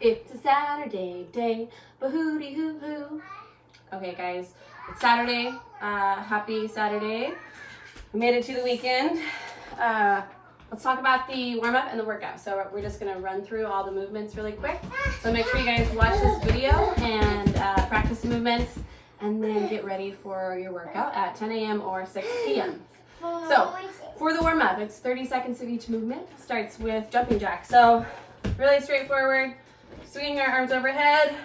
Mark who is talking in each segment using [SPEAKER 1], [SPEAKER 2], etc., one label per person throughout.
[SPEAKER 1] It's a Saturday day, ba-hooty hoo hoo. Okay guys, it's Saturday. Happy Saturday. We made it to the weekend. Let's talk about the warm-up and the workout. So we're just gonna run through all the movements really quick. So make sure you guys watch this video and practice the movements and then get ready for your workout at 10 a.m. or 6 p.m. So for the warm-up, it's 30 seconds of each movement. Starts with jumping jack. So really straightforward. Swinging our arms overhead,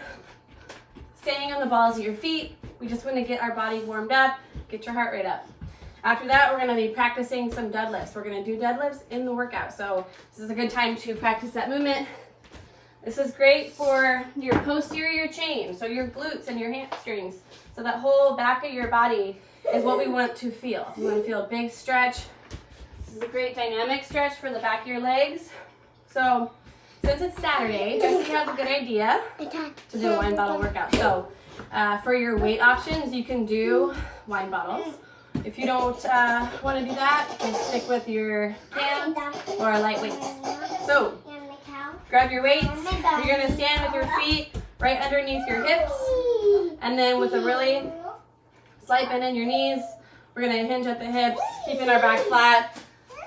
[SPEAKER 1] staying on the balls of your feet. We just want to get our body warmed up, get your heart rate up. After that, we're going to be practicing some deadlifts. We're going to do deadlifts in the workout. So this is a good time to practice that movement. This is great for your posterior chain, so your glutes and your hamstrings. So that whole back of your body is what we want to feel. We want to feel a big stretch. This is a great dynamic stretch for the back of your legs. So since it's Saturday, Jesse has a good idea to do a wine bottle workout. So for your weight options, you can do wine bottles. If you don't want to do that, just stick with your cans or light weights. So grab your weights. You're going to stand with your feet right underneath your hips. And then with a really slight bend in your knees, we're going to hinge at the hips, keeping our back flat.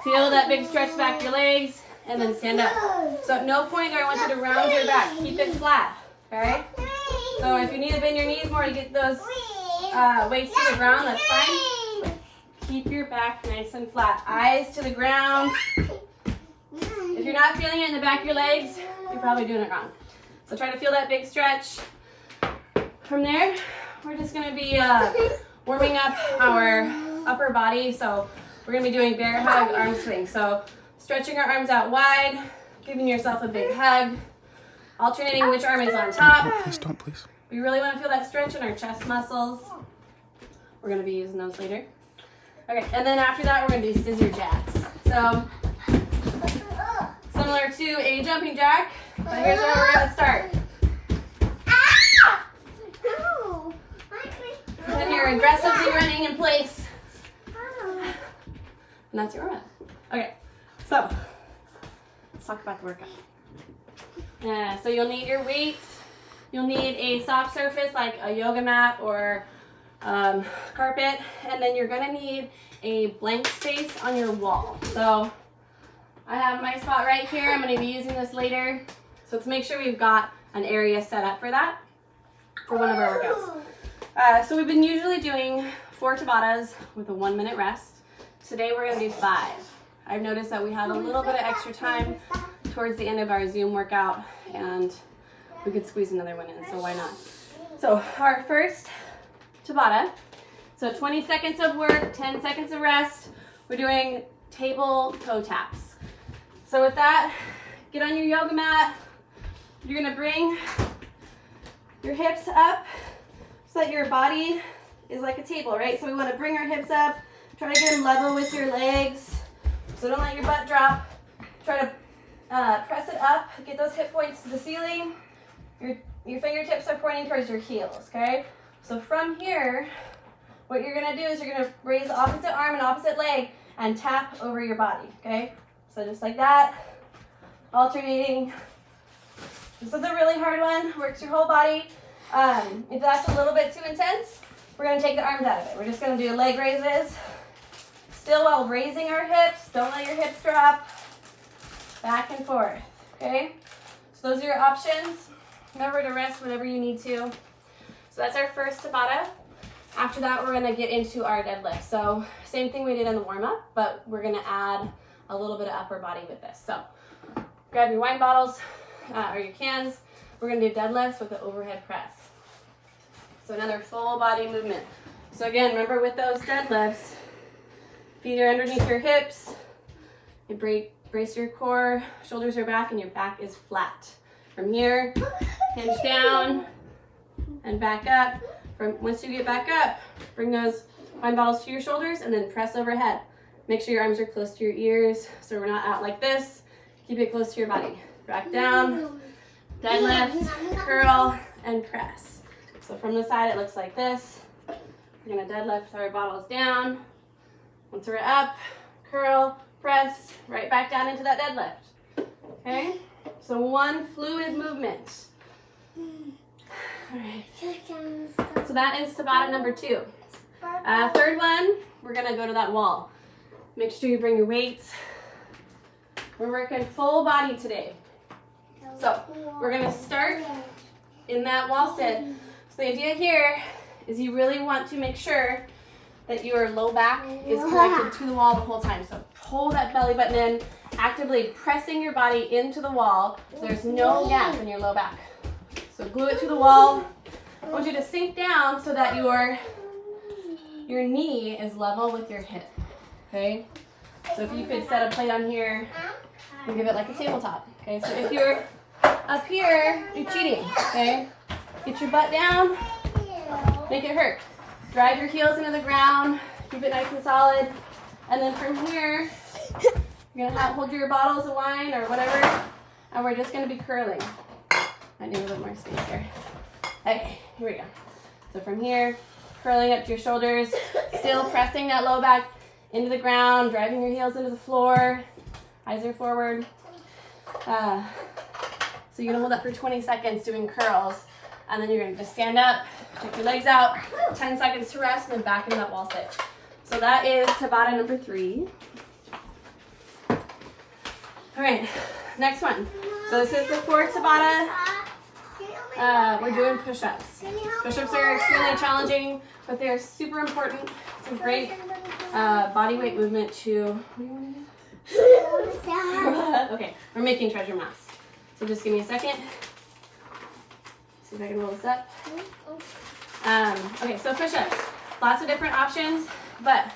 [SPEAKER 1] Feel that big stretch back your legs. And then stand up. So at no point do I want you to round your back. Keep it flat, okay? So if you need to bend your knees more to get those weights to the ground, that's fine. Keep your back nice and flat. Eyes to the ground. If you're not feeling it in the back of your legs, you're probably doing it wrong. So try to feel that big stretch. From there, we're just gonna be warming up our upper body. So we're gonna be doing bear hug, arm swing. So stretching our arms out wide, giving yourself a big hug, alternating which arm is on top.
[SPEAKER 2] Please don't, please.
[SPEAKER 1] We really want to feel that stretch in our chest muscles. We're going to be using those later. Okay, and then after that, we're going to do scissor jacks. So, similar to a jumping jack, but here's where we're going to start. Then you're aggressively running in place. And that's your run. Okay. So, let's talk about the workout. So you'll need your weights. You'll need a soft surface like a yoga mat or carpet. And then you're gonna need a blank space on your wall. So I have my spot right here. I'm gonna be using this later. So let's make sure we've got an area set up for that for one of our workouts. So we've been usually doing 4 Tabatas with a 1-minute rest. Today we're gonna do 5. I've noticed that we have a little bit of extra time towards the end of our Zoom workout and we could squeeze another one in, so why not? So our first Tabata, so 20 seconds of work, 10 seconds of rest. We're doing table toe taps. So with that, get on your yoga mat. You're gonna bring your hips up so that your body is like a table, right? So we wanna bring our hips up, try to get them level with your legs. So don't let your butt drop. Try to press it up. Get those hip points to the ceiling. Your fingertips are pointing towards your heels, okay? So from here, what you're gonna do is you're gonna raise the opposite arm and opposite leg and tap over your body, okay? So just like that, alternating. This is a really hard one, works your whole body. If that's a little bit too intense, we're gonna take the arms out of it. We're just gonna do leg raises. Still while raising our hips, don't let your hips drop. Back and forth, okay? So those are your options. Remember to rest whenever you need to. So that's our first Tabata. After that, we're gonna get into our deadlift. So same thing we did in the warm-up, but we're gonna add a little bit of upper body with this. So grab your wine bottles or your cans. We're gonna do deadlifts with the overhead press. So another full body movement. So again, remember with those deadlifts, feet are underneath your hips. You brace your core, shoulders are back, and your back is flat. From here, hinge down and back up. Once you get back up, bring those wine bottles to your shoulders and then press overhead. Make sure your arms are close to your ears so we're not out like this. Keep it close to your body. Back down, deadlift, curl, and press. So from the side, it looks like this. We're gonna deadlift our bottles down. Once we're up, curl, press, right back down into that deadlift. Okay? So one fluid movement. All right. So that is Tabata number 2. Third one, we're gonna go to that wall. Make sure you bring your weights. We're working full body today. So we're gonna start in that wall sit. So the idea here is you really want to make sure that your low back is connected to the wall the whole time. So pull that belly button in, actively pressing your body into the wall so there's no gap in your low back. So glue it to the wall. I want you to sink down so that your knee is level with your hip, okay? So if you could set a plate on here and give it like a tabletop, okay? So if you're up here, you're cheating, okay? Get your butt down, make it hurt. Drive your heels into the ground, keep it nice and solid. And then from here, you're gonna hold your bottles of wine or whatever, and we're just gonna be curling. I need a little more space here. Okay, here we go. So from here, curling up to your shoulders, still pressing that low back into the ground, driving your heels into the floor, eyes are forward. So you're gonna hold that for 20 seconds doing curls, and then you're gonna just stand up, check your legs out, 10 seconds to rest, and then back into that wall sit. So that is Tabata number 3. All right, next one. So this is the 4th Tabata. We're doing push-ups. Push-ups are extremely challenging, but they're super important. It's a great body weight movement to... Okay, we're making treasure maps. So just give me a second. See if I can roll this up. Okay, so push-ups. Lots of different options, but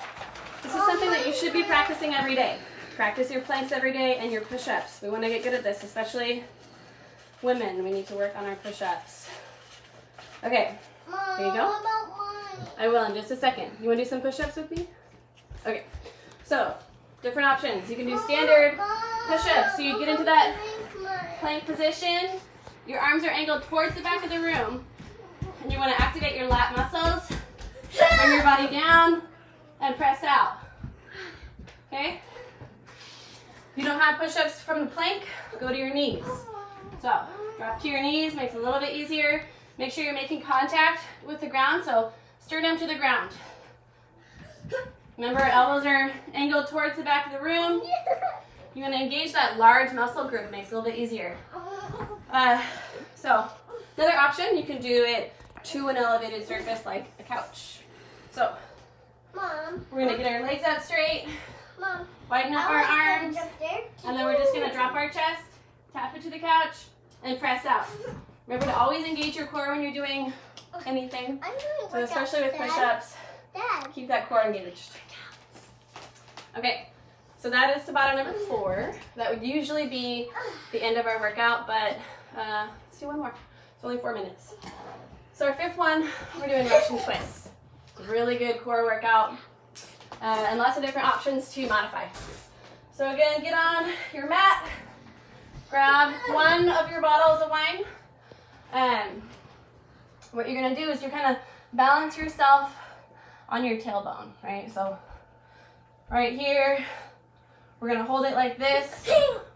[SPEAKER 1] this is something that you should be practicing every day. Practice your planks every day and your push-ups. We want to get good at this, especially women. We need to work on our push-ups. Okay, there you go. I will in just a second. You want to do some push-ups with me? Okay, so different options. You can do standard push-ups. So you get into that plank position. Your arms are angled towards the back of the room. And you want to activate your lat muscles. Bring your body down and press out. Okay? If you don't have push-ups from the plank, go to your knees. So drop to your knees, makes it a little bit easier. Make sure you're making contact with the ground, so sternum to the ground. Remember, elbows are angled towards the back of the room. You want to engage that large muscle group, makes it a little bit easier. So another option, you can do it to an elevated surface like a couch. So we're going to get our legs out straight, widen up our arms, and then we're just going to drop our chest, tap it to the couch, and press out. Remember to always engage your core when you're doing anything. So especially with push-ups, keep that core engaged. Okay, so that is Tabata number 4. That would usually be the end of our workout, but let's do one more. It's only 4 minutes. So our 5th one, we're doing Russian twists. It's a really good core workout and lots of different options to modify. So again, get on your mat, grab one of your bottles of wine, and what you're gonna do is you're kind of balance yourself on your tailbone, right? So right here, we're gonna hold it like this.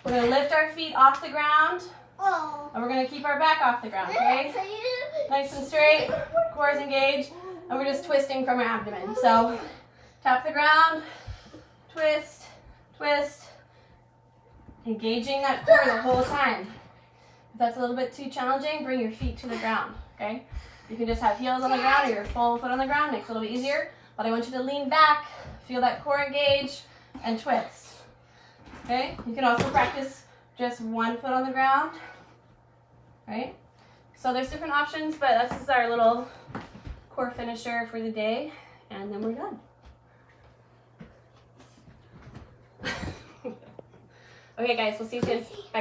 [SPEAKER 1] We're gonna lift our feet off the ground, and we're gonna keep our back off the ground, okay? Nice and straight, core is engaged, and we're just twisting from our abdomen. So tap the ground, twist, twist, engaging that core the whole time. If that's a little bit too challenging, bring your feet to the ground, okay? You can just have heels on the ground or your full foot on the ground, makes it a little bit easier. But I want you to lean back, feel that core engage, and twist, okay? You can also practice just one foot on the ground, right? So there's different options, but this is our little core finisher for the day, and then we're done. Okay guys, we'll see you soon. Bye.